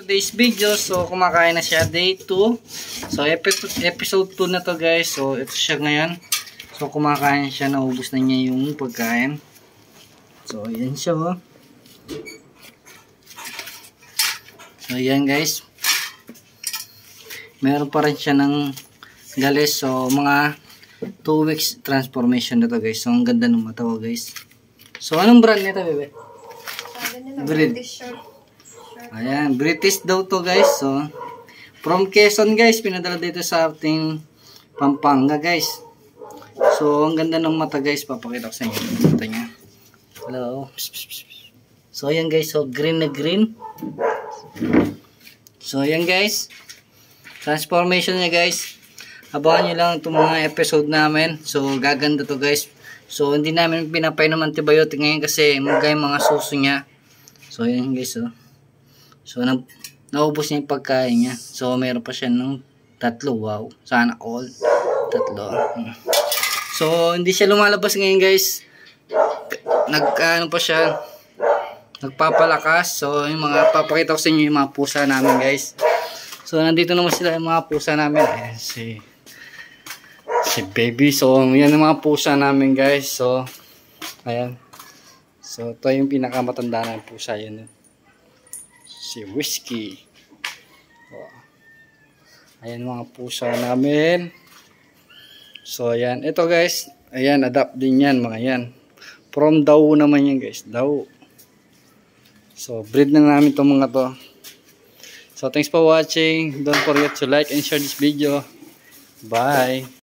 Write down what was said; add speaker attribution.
Speaker 1: Today's video, so kumakain na siya day 2. So episode 2 na to guys. So ito siya ngayon. So kumakain siya, naubos na niya yung pagkain. So ayan siya oh. So ayan guys. Meron pa rin siya ng galis. So mga 2 weeks transformation na to guys. So ang ganda ng mata ko guys. So anong brand nito bebe? British. Ayan, British daw to guys. So, from Quezon guys, pinadala dito sa ating Pampanga guys. So, ang ganda ng mata guys. Papakita ko sa inyo yung mata niya. Hello. So, ayan guys. So, green na green. So, ayan guys. Transformation niya guys. Abangan nyo lang itong mga episode namin. So, gaganda to guys. So, hindi namin pinapainom antibiotic ngayon kasi magay mga suso niya. So, ayan guys. So, naubos niya yung pagkain niya. So, meron pa siya ng 3. Wow. Sana all. 3. So, hindi siya lumalabas ngayon guys. Ano pa siya. Nagpapalakas. So, yung mga papakita ko sa inyo yung mga pusa namin guys. So, nandito naman sila yung mga pusa namin. Ayan, si baby. So, yan yung mga pusa namin guys. So, ayan. So, ito yung pinakamatanda na pusa. Yan. Si Whiskey. Oh. Ayan mga pusa namin. So, ayan. Ito guys. Ayan, adapt din yan mga yan. From daw naman yan guys. Daw. So, breed na namin itong mga to. So, thanks for watching. Don't forget to like and share this video. Bye.